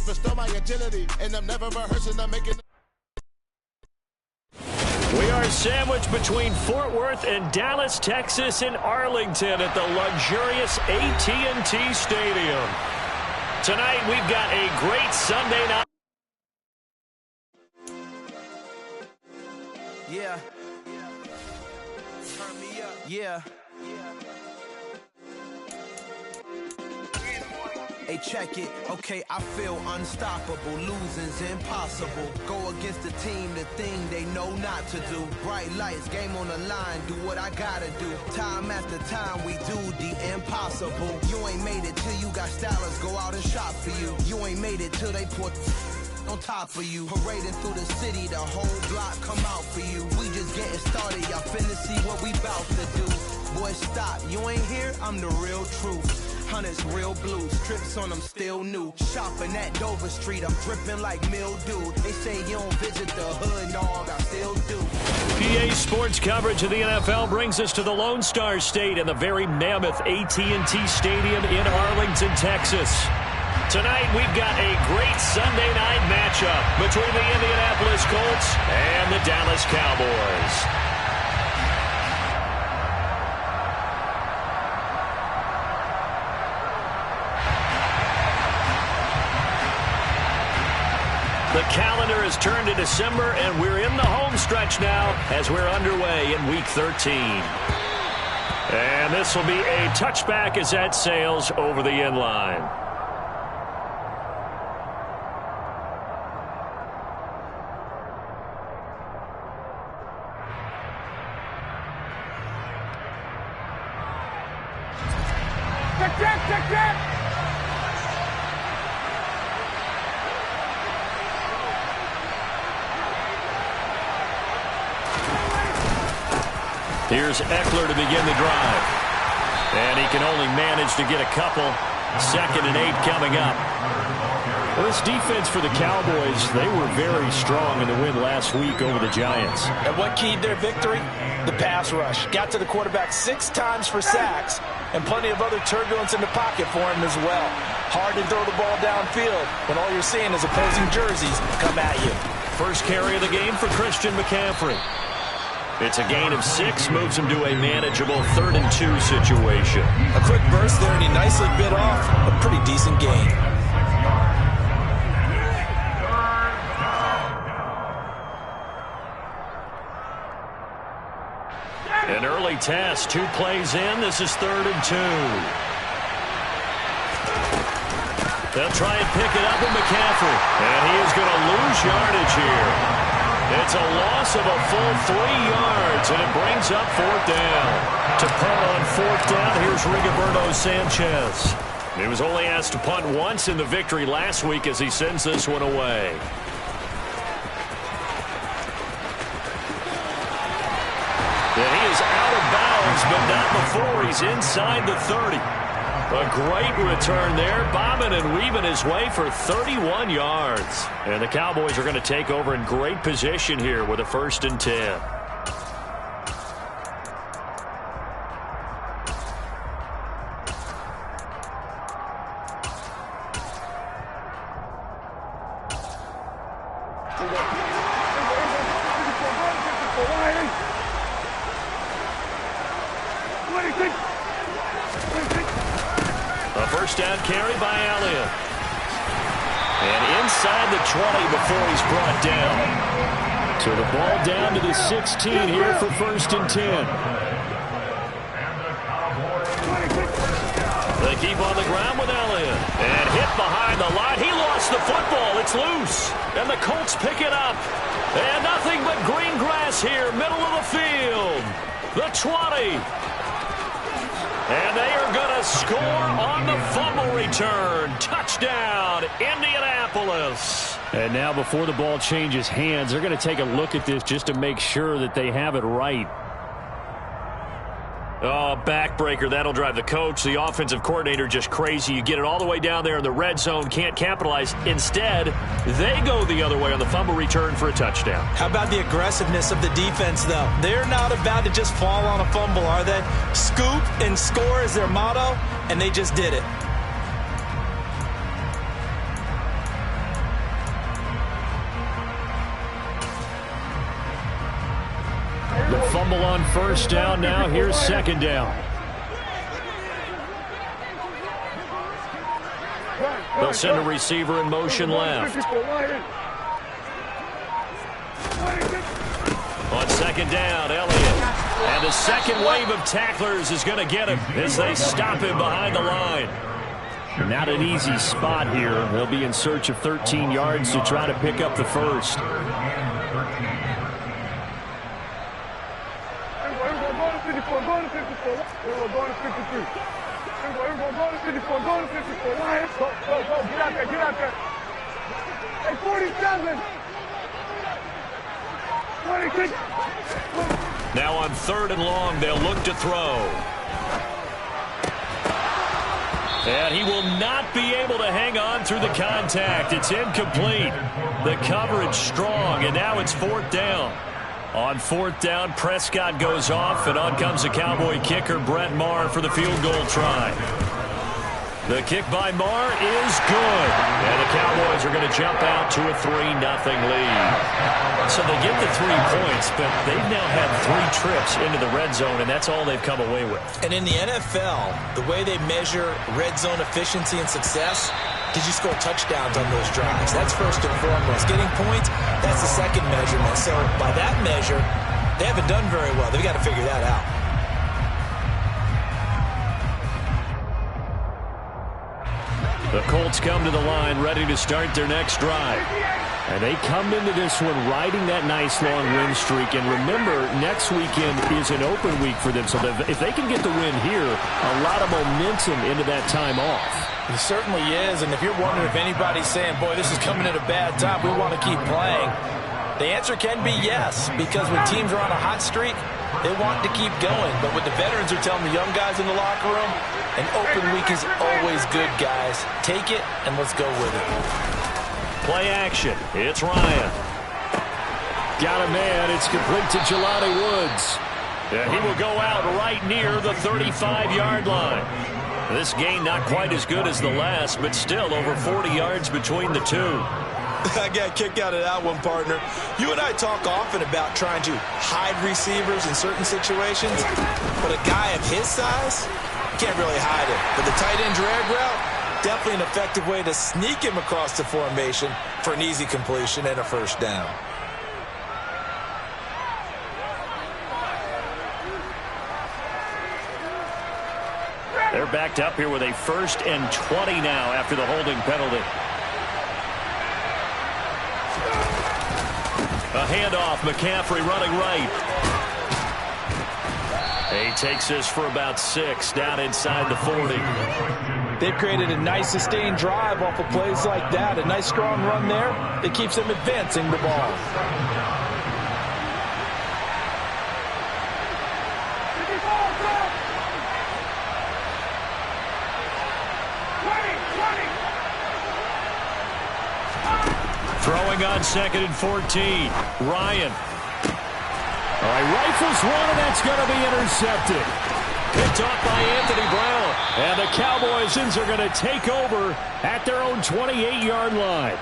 restore my agility, and I'm never rehearsing, I'm making. We are sandwiched between Fort Worth and Dallas, Texas in Arlington at the luxurious AT&T Stadium. Tonight we've got a great Sunday night. Yeah. Turn me up. Yeah. Hey, check it. Okay, I feel unstoppable. Losing's impossible. Go against the team, the thing they know not to do. Bright lights, game on the line. Do what I gotta do. Time after time, we do the impossible. You ain't made it till you got stylers go out and shop for you. You ain't made it till they put on top of you. Parading through the city, the whole block come out for you. We just getting started, y'all finna see what we bout to do. Boy, stop, you ain't here, I'm the real truth. Hunters, real blues, strips on them still new. Shopping at Dover Street, I'm dripping like mildew. They say you don't visit the hood, dog, I still do. PA Sports coverage of the NFL brings us to the Lone Star State and the very mammoth AT&T Stadium in Arlington, Texas. Tonight, we've got a great Sunday night matchup between the Indianapolis Colts and the Dallas Cowboys. The calendar has turned to December, and we're in the home stretch now as we're underway in Week 13. And this will be a touchback as that sails over the end line. Here's Eckler to begin the drive. And he can only manage to get a couple. 2nd and 8 coming up. Well, this defense for the Cowboys, they were very strong in the win last week over the Giants. And what keyed their victory? The pass rush. Got to the quarterback 6 times for sacks, and plenty of other turbulence in the pocket for him as well. Hard to throw the ball downfield when all you're seeing is opposing jerseys come at you. First carry of the game for Christian McCaffrey. It's a gain of 6, moves him to a manageable 3rd and 2 situation. A quick burst there, and he nicely bit off a pretty decent gain. An early test, 2 plays in. This is 3rd and 2. They'll try and pick it up with McCaffrey. And he is going to lose yardage here. It's a loss of a full 3 yards, and it brings up 4th down. To punt on 4th down, here's Rigoberto Sanchez. He was only asked to punt once in the victory last week as he sends this one away. And he is out of bounds, but not before he's inside the 30. A great return there, bombing and weaving his way for 31 yards. And the Cowboys are going to take over in great position here with a 1st and 10. A 1st down carry by Elliott. And inside the 20 before he's brought down. So the ball down to the 16 here for 1st and 10. They keep on the ground with Elliott. And hit behind the line. He lost the football. It's loose. And the Colts pick it up. And nothing but green grass here, middle of the field. The 20. And they are going to score on the fumble return. Touchdown, Indianapolis. And now before the ball changes hands, they're going to take a look at this just to make sure that they have it right. Oh, backbreaker. That'll drive the coach, the offensive coordinator, just crazy. You get it all the way down there in the red zone, can't capitalize. Instead, they go the other way on the fumble return for a touchdown. How about the aggressiveness of the defense, though? They're not about to just fall on a fumble, are they? Scoop and score is their motto, and they just did it. fumble on first down. Now here's second down. They'll send a receiver in motion left. On second down, Elliott. And the second wave of tacklers is going to get him as they stop him behind the line. Not an easy spot here. They'll be in search of 13 yards to try to pick up the first. Now on third and long, they'll look to throw. And he will not be able to hang on through the contact. It's incomplete. The coverage strong, and now it's fourth down. On fourth down, Prescott goes off, and on comes the Cowboy kicker, Brett Maher, for the field goal try. The kick by Maher is good. And the Cowboys are going to jump out to a 3-0 lead. So they get the 3 points, but they've now had 3 trips into the red zone, and that's all they've come away with. And in the NFL, the way they measure red zone efficiency and success, did you score touchdowns on those drives? That's first and foremost. Getting points, that's the second measurement. So by that measure, they haven't done very well. They've got to figure that out. The Colts come to the line ready to start their next drive. And they come into this one riding that nice long win streak. And remember, next weekend is an open week for them. So if they can get the win here, a lot of momentum into that time off. It certainly is. And if you're wondering if anybody's saying, boy, this is coming at a bad time, we want to keep playing, the answer can be yes. Because when teams are on a hot streak, they want to keep going. But what the veterans are telling the young guys in the locker room, an open week is always good, guys. Take it, and let's go with it. Play action. It's Ryan. Got a man. It's complete to Jelani Woods. And he will go out right near the 35-yard line. This gain not quite as good as the last, but still over 40 yards between the two. I got a kick out of that one, partner. You and I talk often about trying to hide receivers in certain situations, but a guy of his size, you can't really hide it. But the tight end drag route, definitely an effective way to sneak him across the formation for an easy completion and a first down. They're backed up here with a 1st and 20 now after the holding penalty. A handoff, McCaffrey running right. He takes this for about 6 down inside the 40. They've created a nice sustained drive off of plays like that. A nice strong run there that keeps them advancing the ball. Throwing on 2nd and 14. Ryan. All right, rifles one, and that's going to be intercepted. Picked off by Anthony Brown. And the Cowboys are going to take over at their own 28-yard line.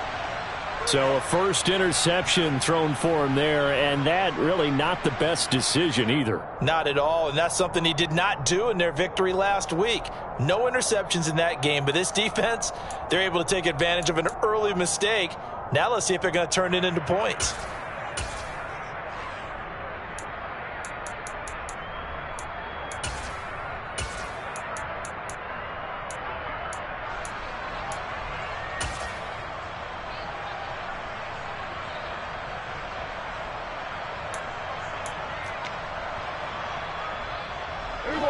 So a first interception thrown for him there, and that really not the best decision either. Not at all, and that's something he did not do in their victory last week. No interceptions in that game, but this defense, they're able to take advantage of an early mistake. Now let's see if they're going to turn it into points.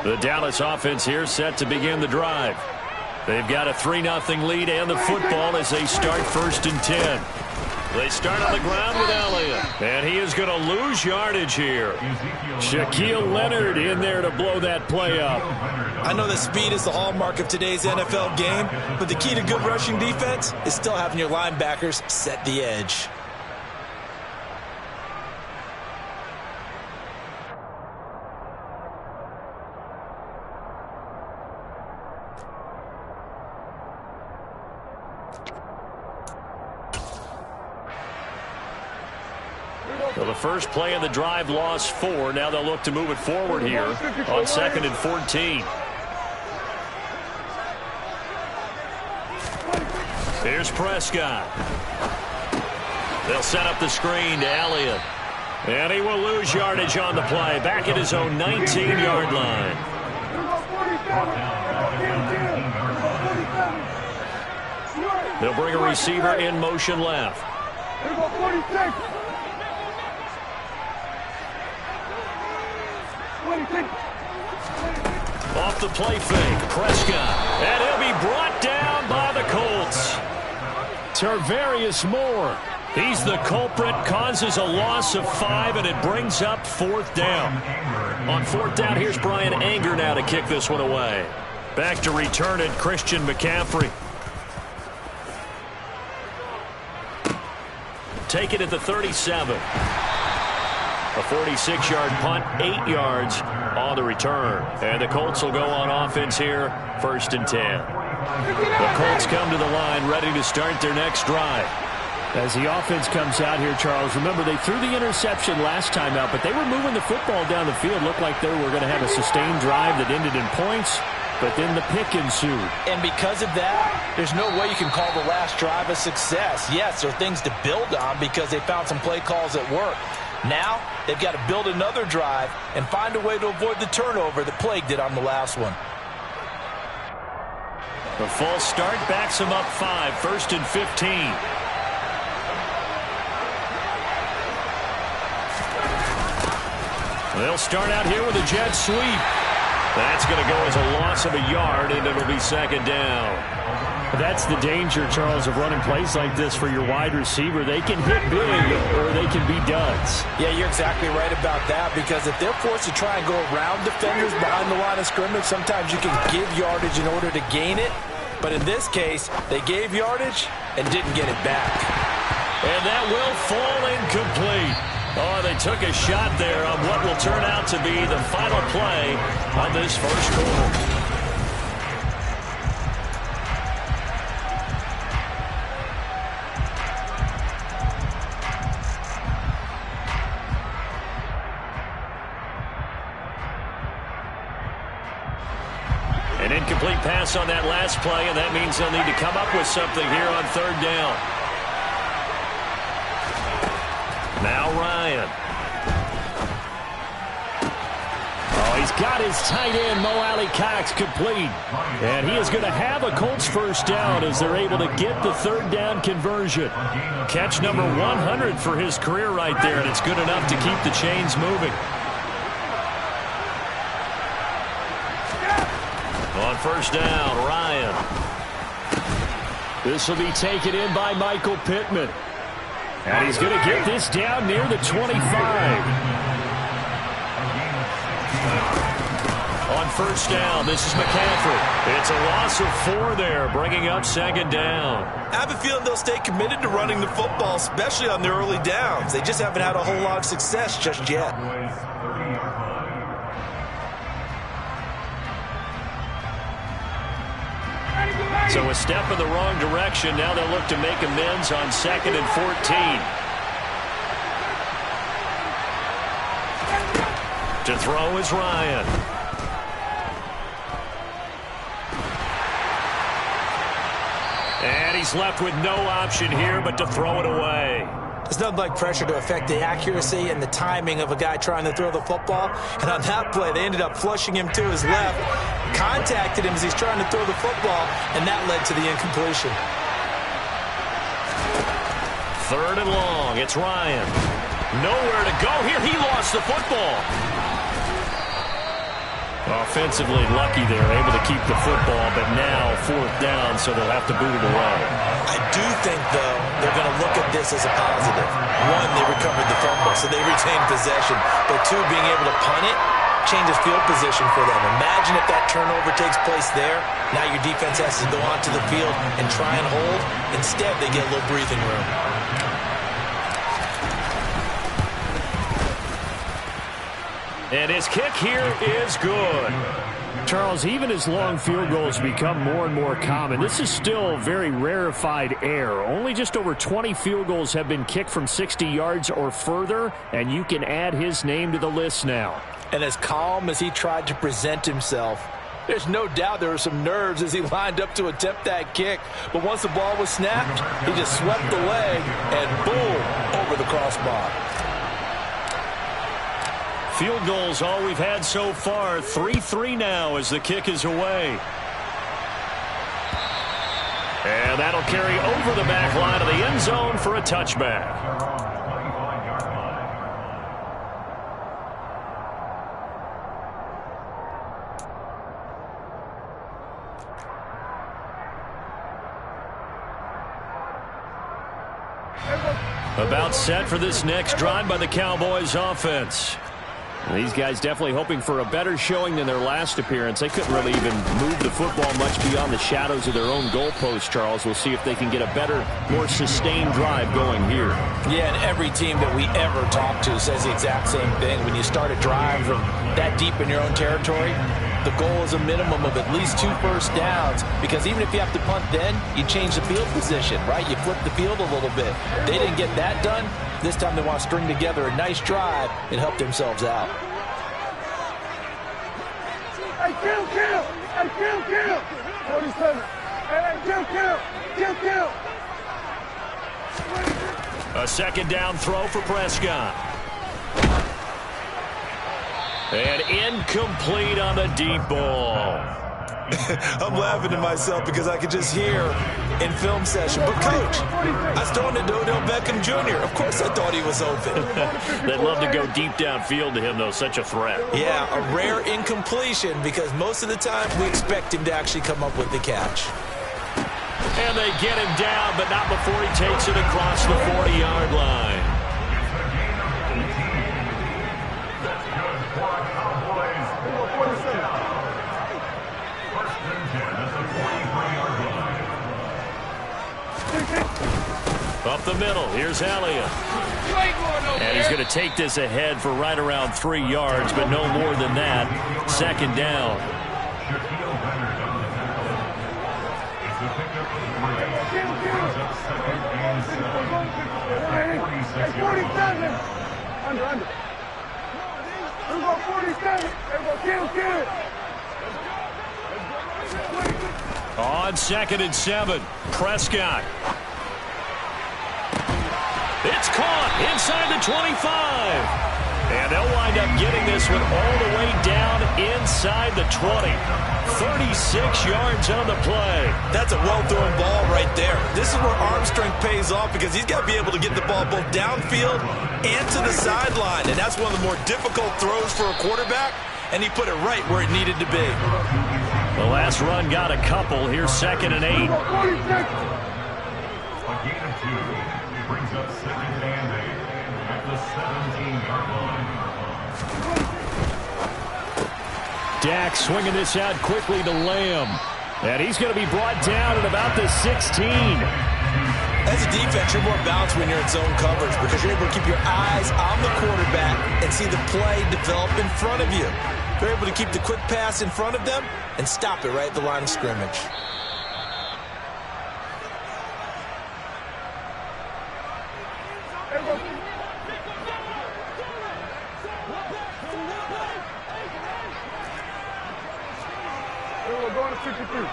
The Dallas offense here set to begin the drive. They've got a 3-0 lead and the football as they start 1st and 10. They start on the ground with Elliott. And he is going to lose yardage here. Shaquille Leonard in there to blow that play up. I know that speed is the hallmark of today's NFL game, but the key to good rushing defense is still having your linebackers set the edge. Well, the first play of the drive lost 4. Now they'll look to move it forward here on 2nd and 14. Here's Prescott. They'll set up the screen to Elliott. And he will lose yardage on the play. Back at his own 19-yard line. They'll bring a receiver in motion left. Off the play fake, Prescott. And he'll be brought down by the Colts. Tarvarius Moore. He's the culprit, causes a loss of 5, and it brings up 4th down. On 4th down, here's Brian Anger now to kick this one away. Back to return it, Christian McCaffrey. Take it at the 37. A 46-yard punt, 8 yards on the return. And the Colts will go on offense here, 1st and 10. The Colts come to the line ready to start their next drive. As the offense comes out here, Charles, remember they threw the interception last time out, but they were moving the football down the field. Looked like they were going to have a sustained drive that ended in points, but then the pick ensued. And because of that, there's no way you can call the last drive a success. Yes, there are things to build on because they found some play calls that work. Now, they've got to build another drive and find a way to avoid the turnover that plagued it on the last one. The false start backs them up 5, 1st and 15. They'll start out here with a jet sweep. That's going to go as a loss of a yard, and it'll be 2nd down. That's the danger, Charles, of running plays like this for your wide receiver. They can hit big, or they can be duds. Yeah, you're exactly right about that, because if they're forced to try and go around defenders behind the line of scrimmage, sometimes you can give yardage in order to gain it. But in this case, they gave yardage and didn't get it back. And that will fall incomplete. Oh, they took a shot there on what will turn out to be the final play on this first quarter. An incomplete pass on that last play, and that means they'll need to come up with something here on 3rd down. Now Ryan. Oh, he's got his tight end, Mo Alley-Cox, complete. And he is going to have a Colts 1st down as they're able to get the 3rd down conversion. Catch number 100 for his career right there, and it's good enough to keep the chains moving. On 1st down, Ryan. This will be taken in by Michael Pittman. And he's going to get this down near the 25. On 1st down, this is McCaffrey. It's a loss of 4 there, bringing up 2nd down. I have a feeling they'll stay committed to running the football, especially on their early downs. They just haven't had a whole lot of success just yet. So a step in the wrong direction. Now they'll look to make amends on 2nd and 14. To throw is Ryan. And he's left with no option here but to throw it away. There's nothing like pressure to affect the accuracy and the timing of a guy trying to throw the football. And on that play, they ended up flushing him to his left, contacted him as he's trying to throw the football, and that led to the incompletion. 3rd and long. It's Ryan. Nowhere to go here. He lost the football. Offensively lucky there, able to keep the football, but now 4th down, so they'll have to boot it away. I do think, though, they're going to look at this as a positive. 1, they recovered the fumble, so they retained possession. But 2, being able to punt it changes field position for them. Imagine if that turnover takes place there. Now your defense has to go onto the field and try and hold. Instead, they get a little breathing room. And his kick here is good. Charles, even as long field goals become more and more common, this is still very rarefied air. Only just over 20 field goals have been kicked from 60 yards or further, and you can add his name to the list now. And as calm as he tried to present himself, there's no doubt there were some nerves as he lined up to attempt that kick. But once the ball was snapped, he just swept the leg and boom, over the crossbar. Field goals all we've had so far. 3-3 now as the kick is away. And that'll carry over the back line of the end zone for a touchback. About set for this next drive by the Cowboys offense. These guys definitely hoping for a better showing than their last appearance. They couldn't really even move the football much beyond the shadows of their own goalpost, Charles. We'll see if they can get a better, more sustained drive going here. Yeah, and every team that we ever talk to says the exact same thing. When you start a drive from that deep in your own territory, the goal is a minimum of at least 2 first downs, because even if you have to punt then, you change the field position, right? You flip the field a little bit. They didn't get that done. This time they want to string together a nice drive and help themselves out. Hey, kill! Hey, kill! 47. Hey, kill! A second down throw for Prescott. And incomplete on the deep ball. I'm laughing to myself because I could just hear in film session. But, Coach, I was throwing to Odell Beckham Jr. Of course I thought he was open. They'd love to go deep downfield to him, though. Such a threat. Yeah, a rare incompletion because most of the time we expect him to actually come up with the catch. And they get him down, but not before he takes it across the 40-yard line. Up the middle, here's Elliott. And he's going to take this ahead for right around 3 yards, but no more than that. Second down. On 2nd and 7, Prescott. It's caught inside the 25. And they'll wind up getting this one all the way down inside the 20. 36 yards on the play. That's a well-thrown ball right there. This is where arm strength pays off because he's got to be able to get the ball both downfield and to the sideline. And that's one of the more difficult throws for a quarterback. And he put it right where it needed to be. The last run got a couple. Here's 2nd and 8. Brings up 2nd and 8 at the 17-yard line. Dak swinging this out quickly to Lamb. And he's going to be brought down at about the 16. As a defense, you're more balanced when you're in zone coverage because you're able to keep your eyes on the quarterback and see the play develop in front of you. You're able to keep the quick pass in front of them and stop it right at the line of scrimmage. We're going to 53.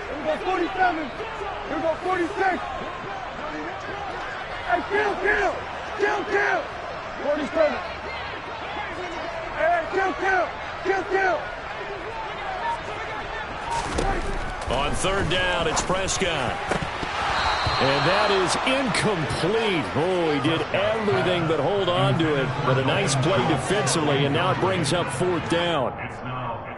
Here we go 47. Here we go 46. Hey, kill! 47. Hey, kill! On 3rd down, it's Prescott. And that is incomplete. Oh, he did everything but hold on to it. But a nice play defensively, and now it brings up 4th down.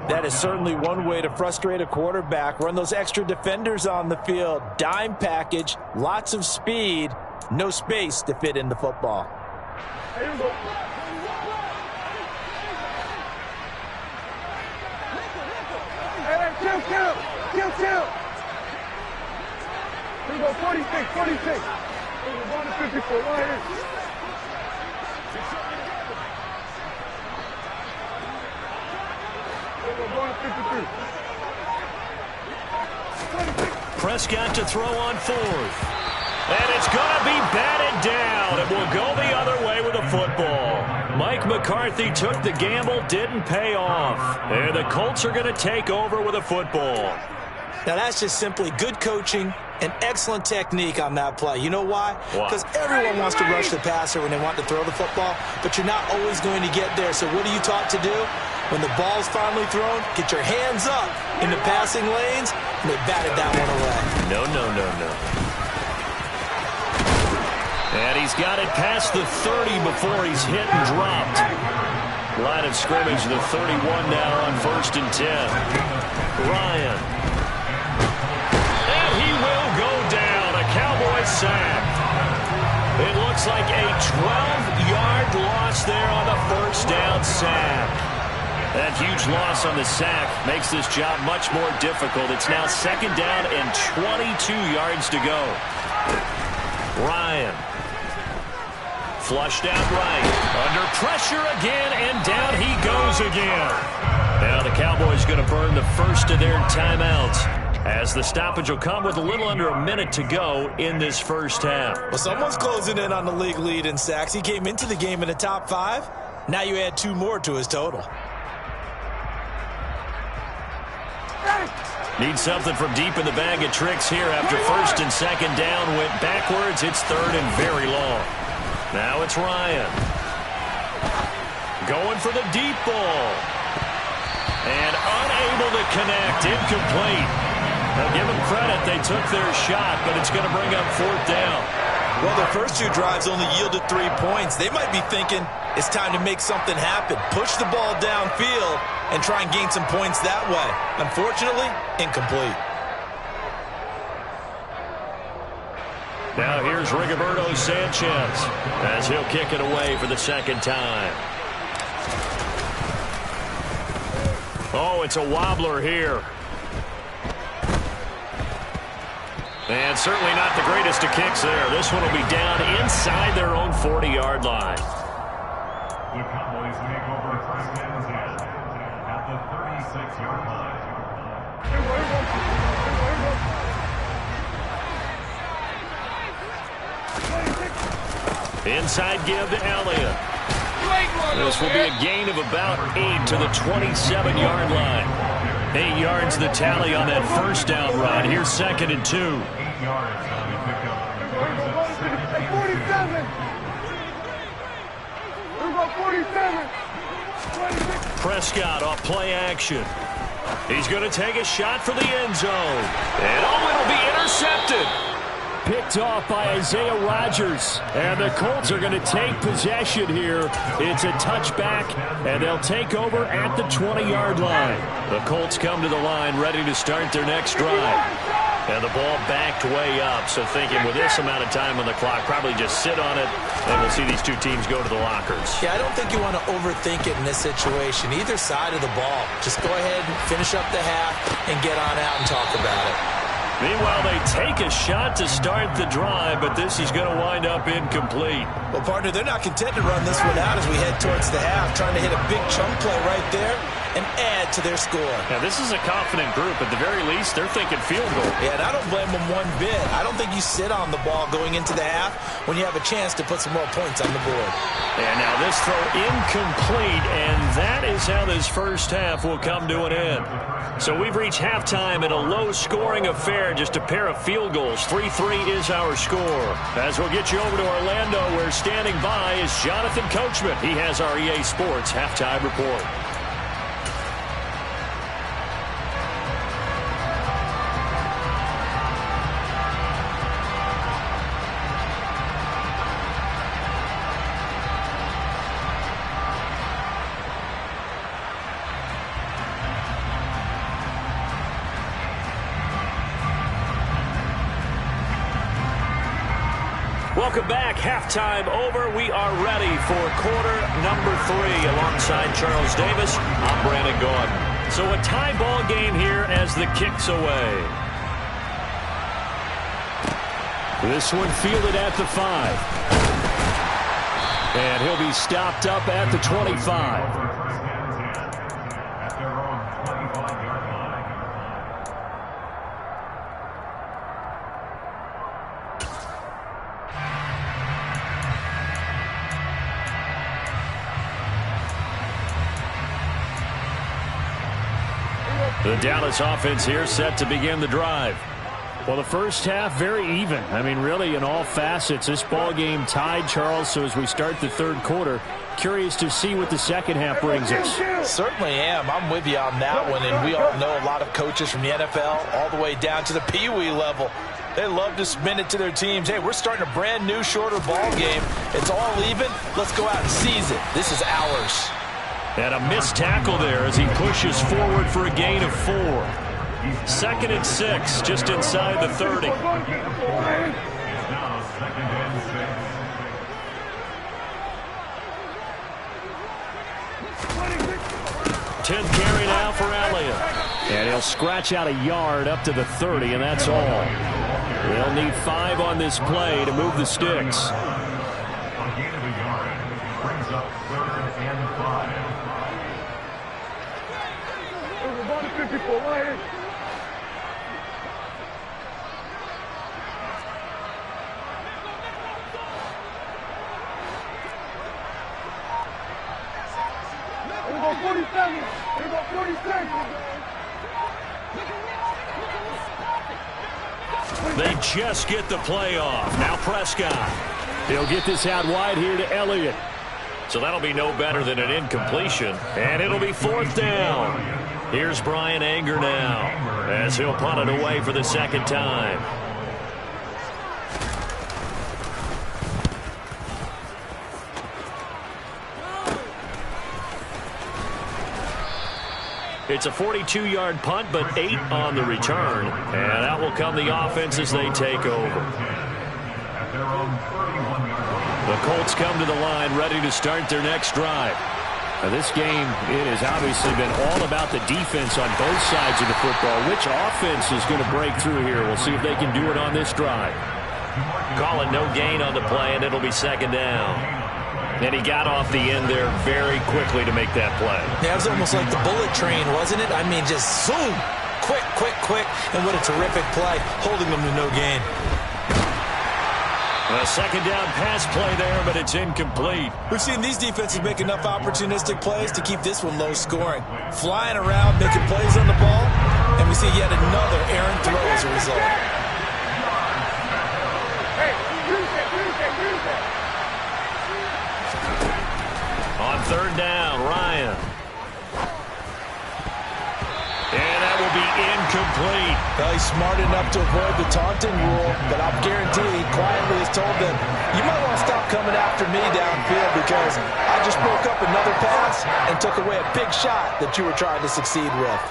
That is certainly one way to frustrate a quarterback. Run those extra defenders on the field. Dime package, lots of speed, no space to fit in the football. Here we go. Hey, kill! Here we go 46. We're going to 54 right here. going to 53. Prescott to throw on fourth. And it's going to be batted down. It will go the other way with the football. Mike McCarthy took the gamble, didn't pay off. And the Colts are going to take over with a football. Now, that's just simply good coaching and excellent technique on that play. You know why? Because everyone wants to rush the passer when they want to throw the football, but you're not always going to get there. So what are you taught to do? When the ball's finally thrown, get your hands up in the passing lanes, and they batted that one away. No. And he's got it past the 30 before he's hit and dropped. Line of scrimmage, the 31 now on 1st and 10. Ryan. And he will go down. A Cowboy sack. It looks like a 12-yard loss there on the first down sack. That huge loss on the sack makes this job much more difficult. It's now 2nd down and 22 yards to go. Ryan. Flushed out right. Under pressure again, and down he goes again. Now the Cowboys going to burn the first of their timeouts, as the stoppage will come with a little under a minute to go in this first half. Well, someone's closing in on the league lead in sacks. He came into the game in the top 5. Now you add 2 more to his total. Need something from deep in the bag of tricks here after 1st and 2nd down. Went backwards. It's 3rd and very long. Now it's Ryan. Going for the deep ball. And unable to connect. Incomplete. Now give them credit. They took their shot, but it's going to bring up 4th down. Well, their first 2 drives only yielded 3 points. They might be thinking it's time to make something happen. Push the ball downfield and try and gain some points that way. Unfortunately, incomplete. Now here's Rigoberto Sanchez as he'll kick it away for the 2nd time. Oh, it's a wobbler here. And certainly not the greatest of kicks there. This one will be down inside their own 40-yard line. The Cowboys take over 1st and 10 at the 36-yard line. Inside give to Elliott. This will be a gain of about 8 to the 27-yard line. 8 yards the tally on that first down run. Here's 2nd and 2. 8 yards on the pickup. 47. Here we go, 47. Prescott off play action. He's going to take a shot for the end zone. And it'll be intercepted. Picked off by Isaiah Rodgers. And the Colts are going to take possession here. It's a touchback, and they'll take over at the 20-yard line. The Colts come to the line ready to start their next drive. And the ball backed way up, so thinking with this amount of time on the clock, probably just sit on it, and we'll see these 2 teams go to the lockers. Yeah, I don't think you want to overthink it in this situation. Either side of the ball. Just go ahead and finish up the half and get on out and talk about it. Meanwhile, they take a shot to start the drive, but this is going to wind up incomplete. Well, partner, they're not content to run this one out as we head towards the half, trying to hit a big chunk play right there and add to their score. Now, this is a confident group. At the very least, they're thinking field goal. Yeah, and I don't blame them one bit. I don't think you sit on the ball going into the half when you have a chance to put some more points on the board. And now this throw incomplete, and that is how this first half will come to an end. So we've reached halftime in a low-scoring affair, just a pair of field goals. 3-3 is our score. As we'll get you over to Orlando, where standing by is Jonathan Coachman. He has our EA Sports halftime report. Welcome back. Halftime over. We are ready for quarter number 3. Alongside Charles Davis, I'm Brandon Gordon. So a tie ball game here as the kick's away. This one fielded at the 5. And he'll be stopped up at the 25. The Dallas offense here set to begin the drive. Well, the first half, very even. I mean, really, in all facets, this ball game tied, Charles. So as we start the third quarter, curious to see what the second half brings us. Certainly am. I'm with you on that one. And we all know a lot of coaches from the NFL all the way down to the Pee-wee level. They love to spin it to their teams. Hey, we're starting a brand new, shorter ball game. It's all even. Let's go out and seize it. This is ours. And a missed tackle there as he pushes forward for a gain of 4. 2nd and 6, just inside the 30. It's now 2nd and 6. 10th carry now for Elliott. And he'll scratch out a yard up to the 30, and that's all. They'll need 5 on this play to move the sticks. A gain of a yard brings up 3rd and 5. About 54 right here. Here we go 47. Here we go 46. They just get the play off. Now Prescott. They'll get this out wide here to Elliott. So that'll be no better than an incompletion. And it'll be 4th down. Here's Brian Anger now as he'll punt it away for the 2nd time. It's a 42-yard punt, but 8 on the return. And out will come the offense as they take over. The Colts come to the line ready to start their next drive. Now this game, it has obviously been all about the defense on both sides of the football. Which offense is going to break through here? We'll see if they can do it on this drive. Call it no gain on the play, and it'll be 2nd down. And he got off the end there very quickly to make that play. Yeah, it was almost like the bullet train, wasn't it? I mean, just zoom. Quick, quick, quick. And what a terrific play, holding them to no gain. A 2nd down pass play there, but it's incomplete. We've seen these defenses make enough opportunistic plays to keep this one low scoring. Flying around, making plays on the ball, and we see yet another errant throw as a result. On 3rd down, Ryan. And that will be incomplete. Well, he's smart enough to avoid the taunting rule, but I'm guaranteed he quietly has told them, you might want to stop coming after me downfield because I just broke up another pass and took away a big shot that you were trying to succeed with.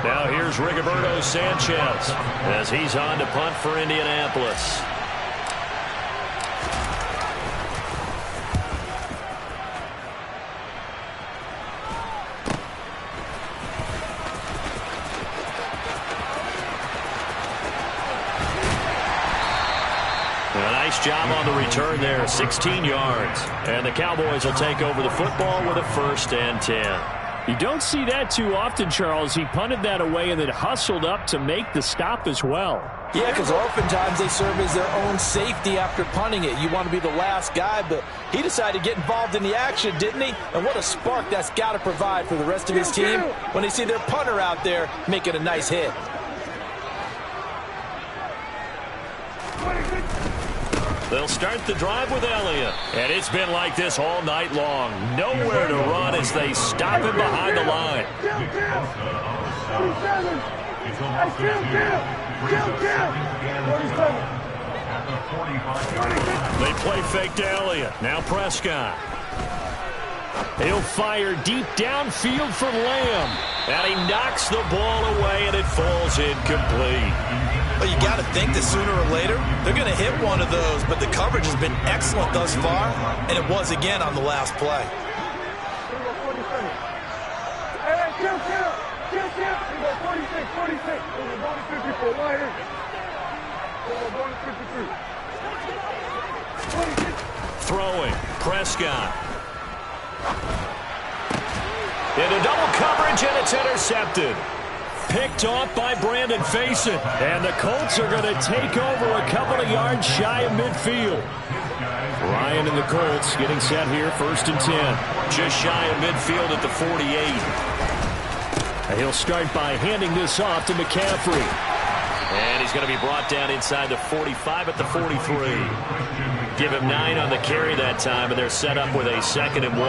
Now here's Rigoberto Sanchez as he's on to punt for Indianapolis. A nice job on the return there, 16 yards. And the Cowboys will take over the football with a 1st and 10. You don't see that too often, Charles. He punted that away and then hustled up to make the stop as well. Yeah, because oftentimes they serve as their own safety after punting it. You want to be the last guy, but he decided to get involved in the action, didn't he? And what a spark that's got to provide for the rest of his team when they see their punter out there making a nice hit. They'll start the drive with Elliott. And it's been like this all night long. Nowhere to run as they stop him behind the line. They play fake to Elliott. Now Prescott. He'll fire deep downfield for Lamb. And he knocks the ball away, and it falls incomplete. Well, you got to think that sooner or later they're going to hit one of those, but the coverage has been excellent thus far, and it was again on the last play. Throwing, Prescott. Into double coverage, and it's intercepted. Picked off by Brandon Faison. And the Colts are going to take over a couple of yards shy of midfield. Ryan Ryan and the Colts getting set here, 1st and 10. Just shy of midfield at the 48. And he'll start by handing this off to McCaffrey. And he's going to be brought down inside the 45 at the 43. Give him 9 on the carry that time, and they're set up with a 2nd and 1.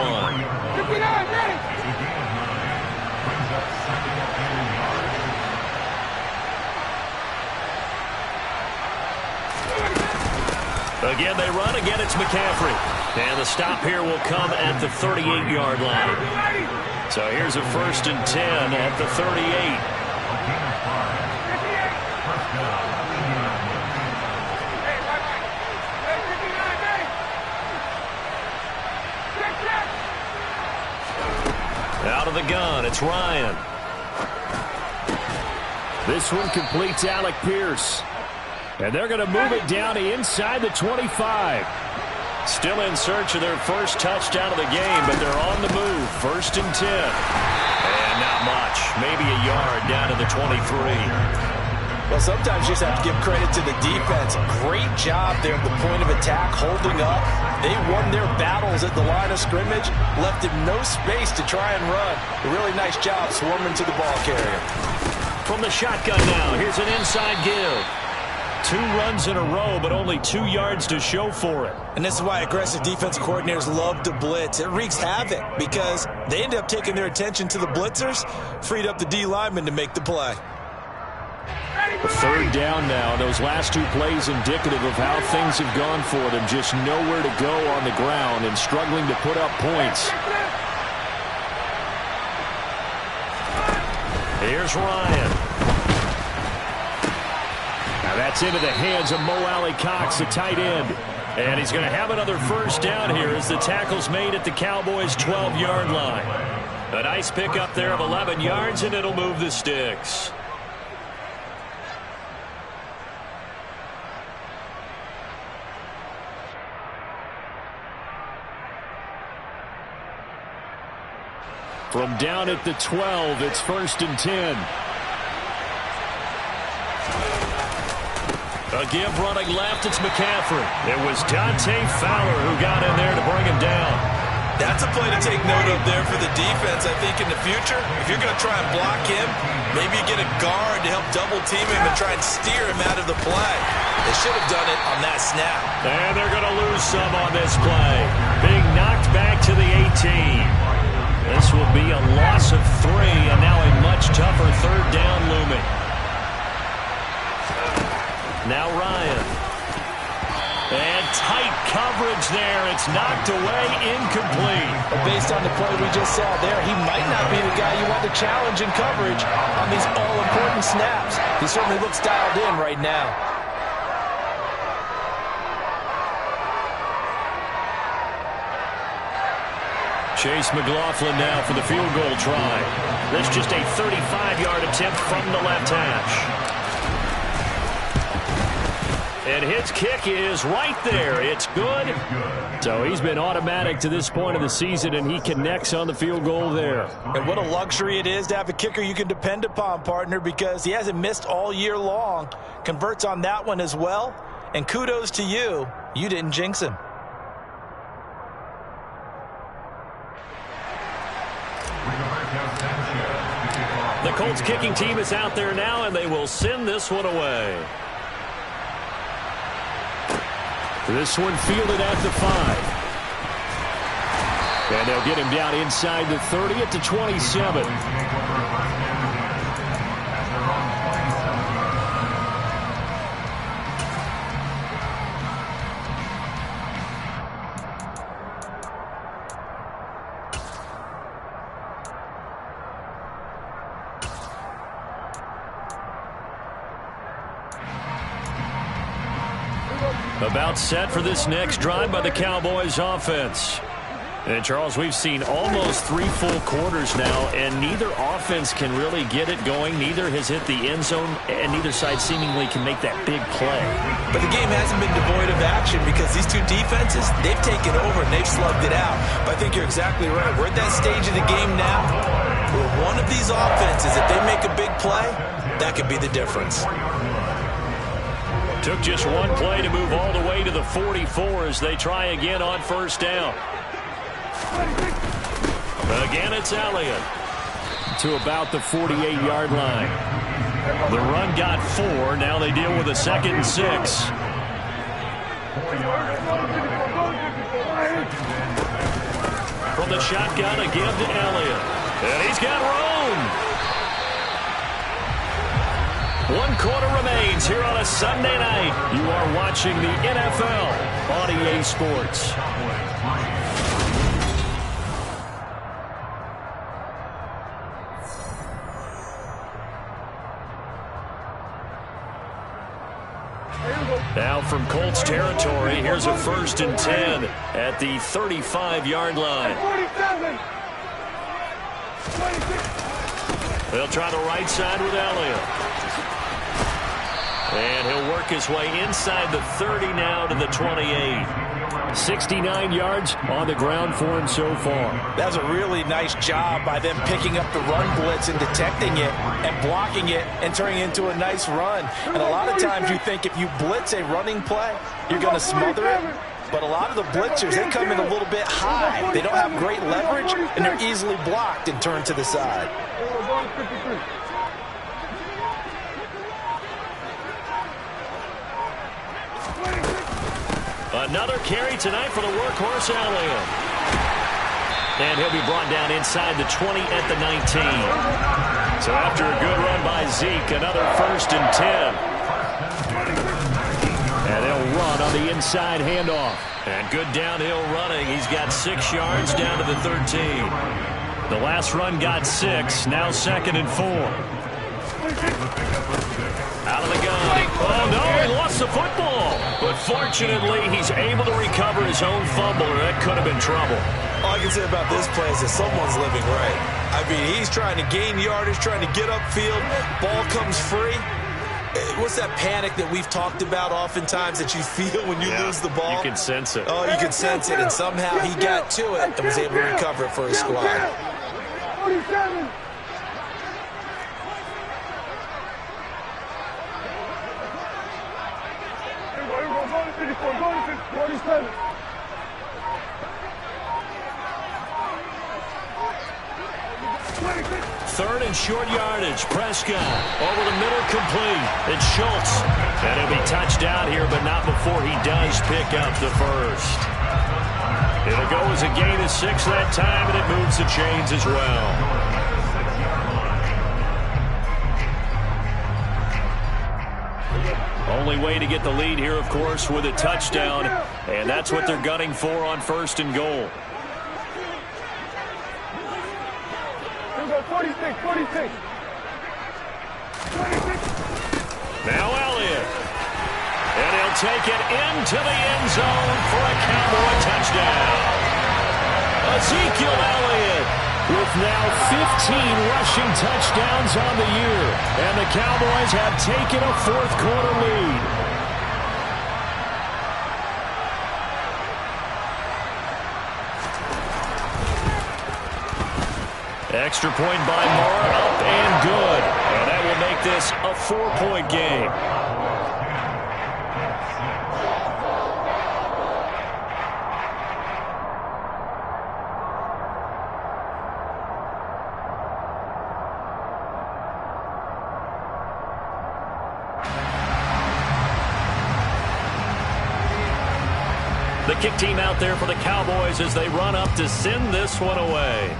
Again, they run. Again, it's McCaffrey. And the stop here will come at the 38-yard line. So here's a 1st and 10 at the 38. Out of the gun, it's Ryan. This one completes Alec Pierce. And they're going to move it down to inside the 25. Still in search of their first touchdown of the game, but they're on the move. 1st and 10. And not much. Maybe a yard down to the 23. Well, sometimes you just have to give credit to the defense. Great job there at the point of attack, holding up. They won their battles at the line of scrimmage, left him no space to try and run. A really nice job swarming to the ball carrier. From the shotgun now, here's an inside give. 2 runs in a row, but only 2 yards to show for it. And this is why aggressive defense coordinators love to blitz. It wreaks havoc because they end up taking their attention to the blitzers, freed up the D lineman to make the play. 3rd down now. Those last 2 plays indicative of how things have gone for them. Just nowhere to go on the ground and struggling to put up points. Here's Ryan. Now that's into the hands of Mo Alley-Cox, the tight end. And he's going to have another 1st down here as the tackle's made at the Cowboys' 12-yard line. A nice pickup there of 11 yards, and it'll move the sticks. From down at the 12, it's 1st and 10. A give running left, it's McCaffrey. It was Dante Fowler who got in there to bring him down. That's a play to take note of there for the defense, I think, in the future. If you're going to try and block him, maybe you get a guard to help double-team him and try and steer him out of the play. They should have done it on that snap. And they're going to lose some on this play. Being knocked back to the 18. This will be a loss of 3, and now a much tougher 3rd down looming. Now Ryan. And tight coverage there. It's knocked away, incomplete. But based on the play we just saw there, he might not be the guy you want to challenge in coverage on these all-important snaps. He certainly looks dialed in right now. Chase McLaughlin now for the field goal try. That's just a 35-yard attempt from the left hash. And his kick is right there. It's good. So he's been automatic to this point of the season, and he connects on the field goal there. And what a luxury it is to have a kicker you can depend upon, partner, because he hasn't missed all year long. Converts on that one as well. And kudos to you. You didn't jinx him. The Colts kicking team is out there now, and they will send this one away. This one fielded at the 5. And they'll get him down inside the 30 at the 27. About set for this next drive by the Cowboys offense. And, Charles, we've seen almost 3 full quarters now, and neither offense can really get it going. Neither has hit the end zone, and neither side seemingly can make that big play. But the game hasn't been devoid of action because these two defenses, they've taken over and they've slugged it out. But I think you're exactly right. We're at that stage of the game now where one of these offenses, if they make a big play, that could be the difference. To Took just one play to move all the way to the 44 as they try again on first down. Again, it's Elliott. To about the 48-yard line. The run got 4. Now they deal with a 2nd and 6. From the shotgun, a give to Elliott. And he's got room. 1 quarter remains here on a Sunday night. You are watching the NFL on EA Sports. Now from Colts territory, here's a 1st and 10 at the 35-yard line. They'll try the right side with Elliott. And he'll work his way inside the 30 now to the 28. 69 yards on the ground for him so far. That's a really nice job by them picking up the run blitz and detecting it and blocking it and turning it into a nice run. And a lot of times you think if you blitz a running play, you're going to smother it. But a lot of the blitzers, they come in a little bit high. They don't have great leverage, and they're easily blocked and turned to the side. Another carry tonight for the workhorse Elliott. And he'll be brought down inside the 20 at the 19. So after a good run by Zeke, another 1st and 10. And they'll run on the inside handoff. And good downhill running. He's got 6 yards down to the 13. The last run got 6. Now 2nd and 4. Out of the gun. Oh, no, he lost the football. But fortunately, he's able to recover his own fumble, or that could have been trouble. All I can say about this play is that someone's living right. I mean, he's trying to gain yardage, trying to get upfield. Ball comes free. What's that panic that we've talked about oftentimes that you feel when you lose the ball? You can sense it. Oh, you can sense it, and somehow he got to it and was able to recover it for his squad. 47. Third and short yardage. Prescott over the middle, complete. It's Schultz. And he'll be touched out here, but not before he does pick up the first. It'll go as a gain of 6 that time, and it moves the chains as well. Only way to get the lead here, of course, with a touchdown. And that's what they're gunning for on 1st and goal. 46. Now Elliott. And he'll take it into the end zone for a Cowboy touchdown. Ezekiel Elliott with now 15 rushing touchdowns on the year. And the Cowboys have taken a 4th quarter lead. Extra point by Marr, up and good. And that will make this a 4-point game. The kick team out there for the Cowboys as they run up to send this one away.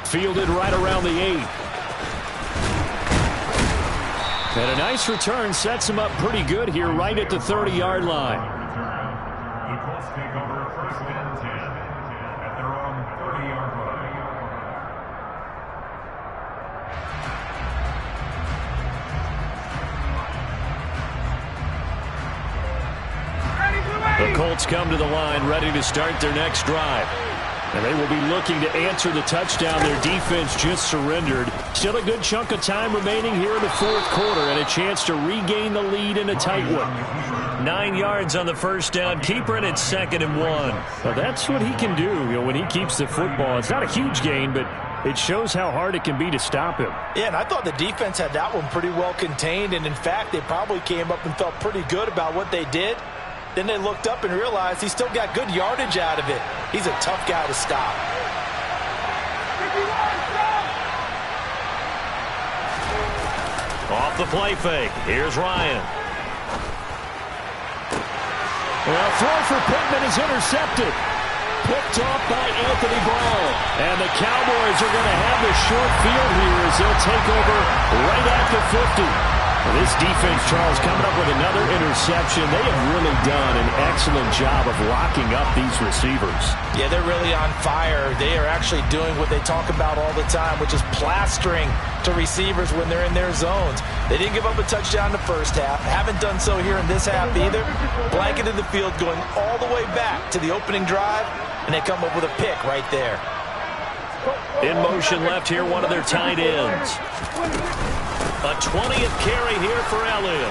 Fielded right around the 8. And a nice return sets him up pretty good here right at the 30-yard line. The Colts take over 1st and 10 at their own 30-yard line. The Colts come to the line ready to start their next drive. And they will be looking to answer the touchdown their defense just surrendered. Still a good chunk of time remaining here in the 4th quarter and a chance to regain the lead in a tight one. 9 yards on the first down. Keeper it at 2nd and 1. Well, that's what he can do when he keeps the football. It's not a huge gain, but It shows how hard it can be to stop him. Yeah, and I thought the defense had that one pretty well contained, and in fact, they probably came up and felt pretty good about what they did. Then they looked up and realized he still got good yardage out of it. He's a tough guy to stop. Off the play fake. Here's Ryan. Well, throw for Pittman is intercepted. Picked off by Anthony Brown. And the Cowboys are going to have the short field here as they'll take over right at the 50. Well, this defense, Charles, coming up with another interception. They have really done an excellent job of locking up these receivers. Yeah, they're really on fire. They are actually doing what they talk about all the time, which is plastering to receivers when they're in their zones. They didn't give up a touchdown in the first half. Haven't done so here in this half either. Blanketed the field going all the way back to the opening drive, and they come up with a pick right there. In motion left here, one of their tight ends. A 20th carry here for Elliott.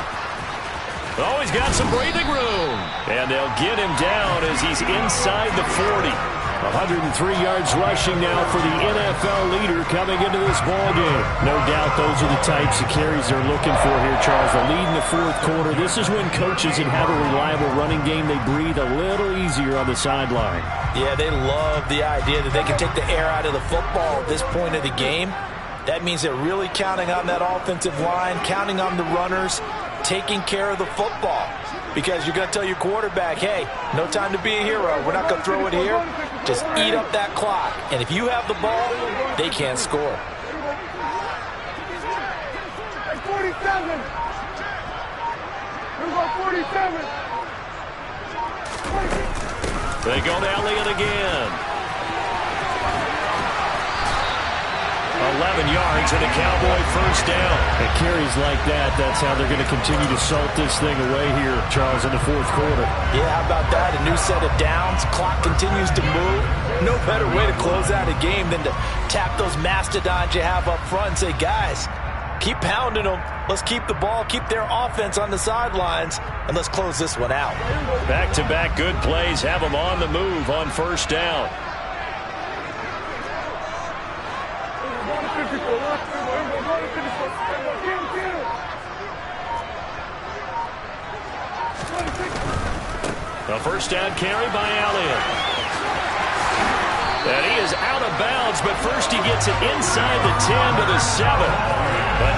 Oh, he's got some breathing room. And they'll get him down as he's inside the 40. 103 yards rushing now for the NFL leader coming into this ballgame. No doubt those are the types of carries they're looking for here, Charles. The lead in the fourth quarter. This is when coaches that have a reliable running game, they breathe a little easier on the sideline. Yeah, they love the idea that they can take the air out of the football at this point of the game. That means they're really counting on that offensive line, counting on the runners, taking care of the football. Because you're going to tell your quarterback, hey, no time to be a hero. We're not going to throw it here. Just eat up that clock. And if you have the ball, they can't score. 47. Here go 47. They go to Elliott again. 11 yards and a Cowboy first down. At carries like that, that's how they're going to continue to salt this thing away here, Charles, in the fourth quarter. Yeah, how about that? A new set of downs. Clock continues to move. No better way to close out a game than to tap those mastodons you have up front and say, guys, keep pounding them. Let's keep the ball, keep their offense on the sidelines, and let's close this one out. Back-to-back good plays have them on the move on first down. A first down carry by Elliott. And he is out of bounds, but first he gets it inside the 10 to the 7.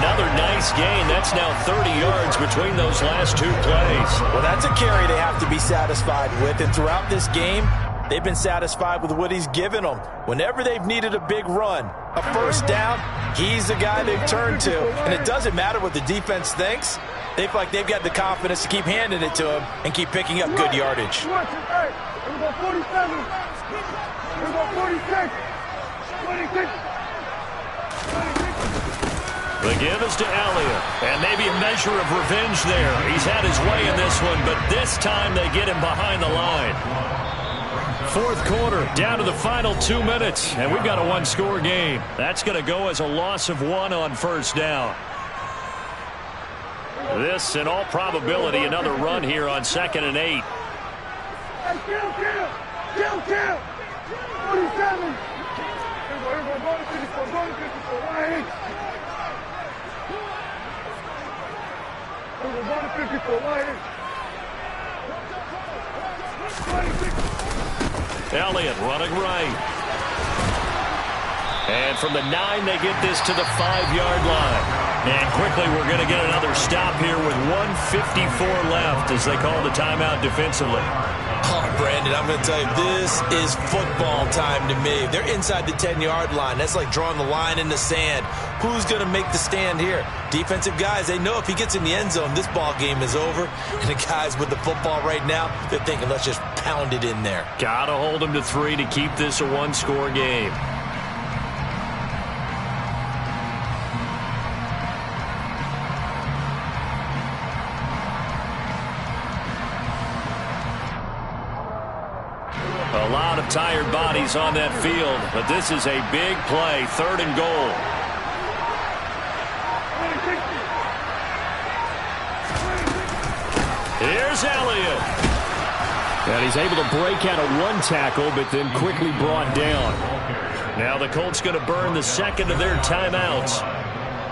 Another nice gain. That's now 30 yards between those last two plays. Well, that's a carry they have to be satisfied with. And throughout this game, they've been satisfied with what he's given them. Whenever they've needed a big run, a first down, he's the guy they've turned to. And it doesn't matter what the defense thinks. They feel like they've got the confidence to keep handing it to him and keep picking up good yardage. Here we go 47. Here we go 46. 26. The give is to Elliott. And maybe a measure of revenge there. He's had his way in this one, but this time they get him behind the line. Fourth quarter, down to the final 2 minutes, and we've got a one-score game. That's going to go as a loss of 1 on first down. This, in all probability, another run here on 2nd and 8. Hey, kill. 47. Here we go, go to 54, line. Here we go to 54, line. 26. Elliott running right. And from the 9, they get this to the 5-yard line. And quickly, we're going to get another stop here with 1:54 left as they call the timeout defensively. Oh, Brandon, I'm going to tell you, this is football time to me. They're inside the 10-yard line. That's like drawing the line in the sand. Who's going to make the stand here? Defensive guys, they know if he gets in the end zone, this ball game is over. And the guys with the football right now, they're thinking, let's just pound it in there. Got to hold them to 3 to keep this a one-score game. A lot of tired bodies on that field, but this is a big play, 3rd and goal. Here's Elliott. And he's able to break out of one tackle, but then quickly brought down. Now the Colts going to burn the second of their timeouts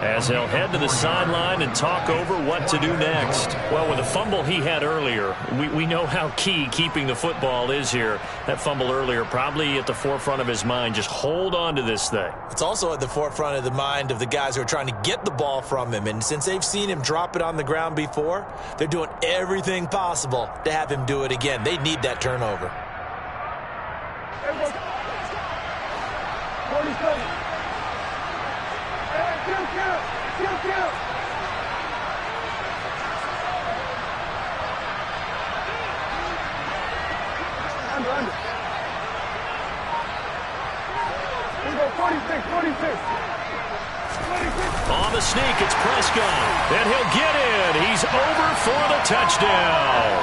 as they'll head to the sideline and talk over what to do next. Well, with the fumble he had earlier, we know how key keeping the football is here. That fumble earlier probably at the forefront of his mind. Just hold on to this thing. It's also at the forefront of the mind of the guys who are trying to get the ball from him. And since they've seen him drop it on the ground before, they're doing everything possible to have him do it again. They need that turnover. 47. Count. Under. We go 46. On the sneak, it's Prescott. And he'll get in. He's over for the touchdown.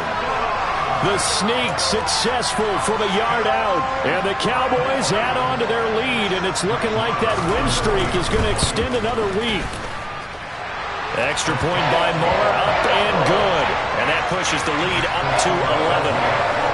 The sneak successful from a yard out. And the Cowboys add on to their lead. And it's looking like that win streak is going to extend another week. Extra point by Moore, up and good. And that pushes the lead up to 11.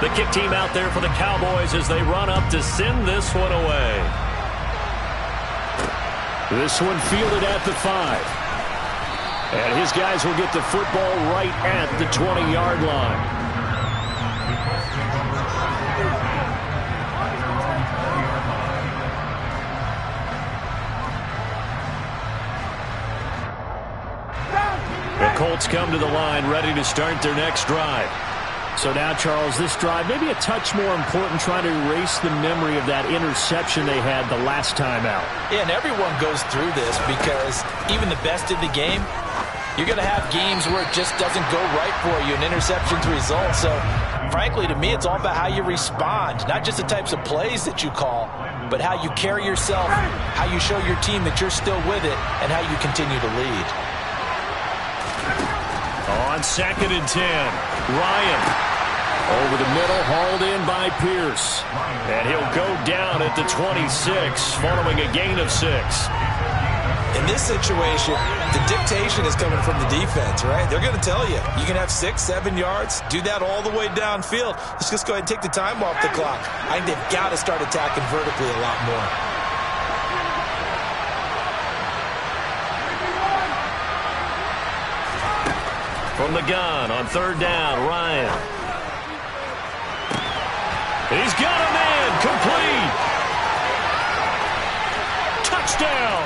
The kick team out there for the Cowboys as they run up to send this one away. This one fielded at the 5. And his guys will get the football right at the 20-yard line. The Colts come to the line ready to start their next drive. So now, Charles, this drive maybe a touch more important, trying to erase the memory of that interception they had the last time out. Yeah, and everyone goes through this because even the best in the game, you're going to have games where it just doesn't go right for you, and interceptions result. So, frankly, to me, it's all about how you respond, not just the types of plays that you call, but how you carry yourself, how you show your team that you're still with it, and how you continue to lead. On 2nd and 10, Ryan over the middle, hauled in by Pierce. And he'll go down at the 26 following a gain of 6. In this situation, the dictation is coming from the defense, right? They're going to tell you, you can have 6, 7 yards, do that all the way downfield. Let's just go ahead and take the time off the clock. I think they've got to start attacking vertically a lot more. From the gun on 3rd down, Ryan. He's got a man, complete. Touchdown.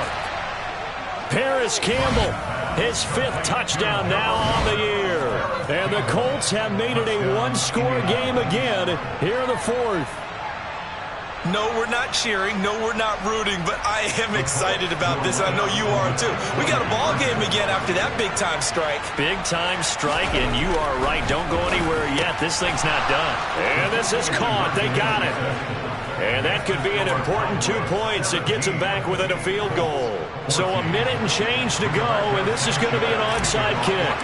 Paris Campbell, his 5th touchdown now on the year. And the Colts have made it a one-score game again here in the 4th. No, we're not cheering. No, we're not rooting, but I am excited about this. I know you are too. We got a ball game again after that big-time strike. Big-time strike, and you are right. Don't go anywhere yet. This thing's not done. And this is caught. They got it. And that could be an important 2 points. It gets them back within a field goal. So a minute and change to go, and this is going to be an onside kick.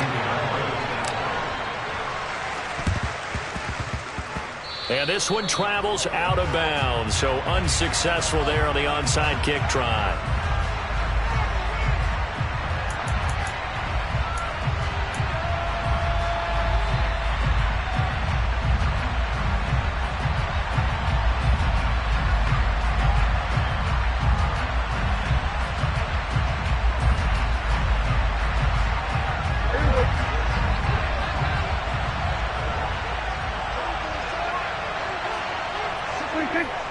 And this one travels out of bounds, so unsuccessful there on the onside kick try.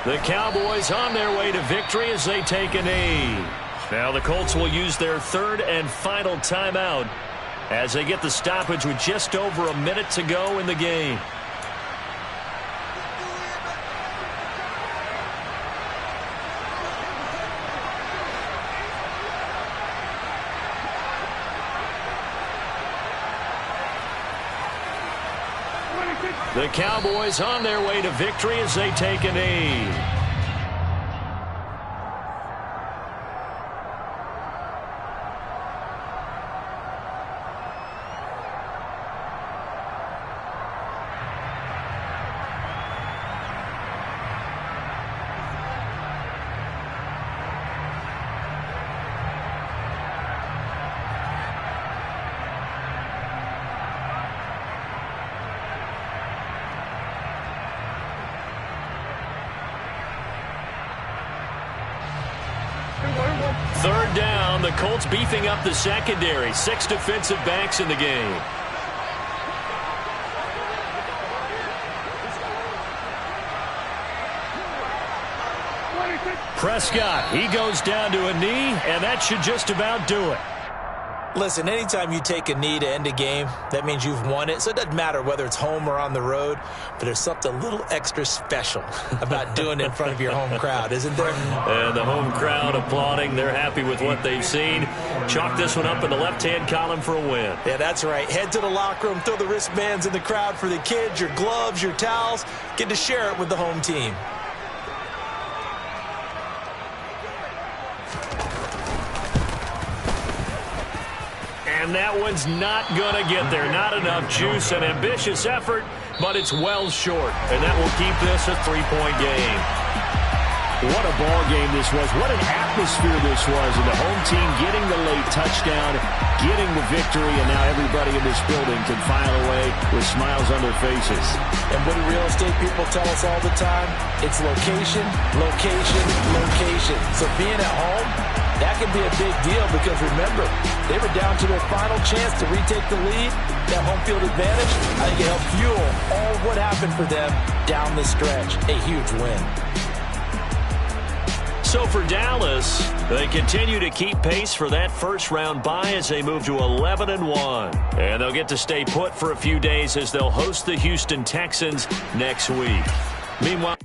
The Cowboys on their way to victory as they take a knee. Now the Colts will use their 3rd and final timeout as they get the stoppage with just over a minute to go in the game. The Cowboys on their way to victory as they take a knee. Colts beefing up the secondary. 6 defensive backs in the game. Prescott, he goes down to a knee, and that should just about do it. Listen, anytime you take a knee to end a game, that means you've won it. So it doesn't matter whether it's home or on the road, but there's something a little extra special about doing it in front of your home crowd, isn't there? And the home crowd applauding. They're happy with what they've seen. Chalk this one up in the left-hand column for a win. Yeah, that's right. Head to the locker room, throw the wristbands in the crowd for the kids, your gloves, your towels. Get to share it with the home team. And that one's not going to get there. Not enough juice. An ambitious effort, but it's well short. And that will keep this a 3-point game. What a ball game this was. What an atmosphere this was. And the home team getting the late touchdown, getting the victory, and now everybody in this building can file away with smiles on their faces. And what do real estate people tell us all the time? It's location, location, location. So being at home, that can be a big deal because, remember, they were down to their final chance to retake the lead. That home field advantage, I think it helped fuel all what happened for them down the stretch. A huge win. So for Dallas, they continue to keep pace for that first-round bye as they move to 11-1. And they'll get to stay put for a few days as they'll host the Houston Texans next week. Meanwhile...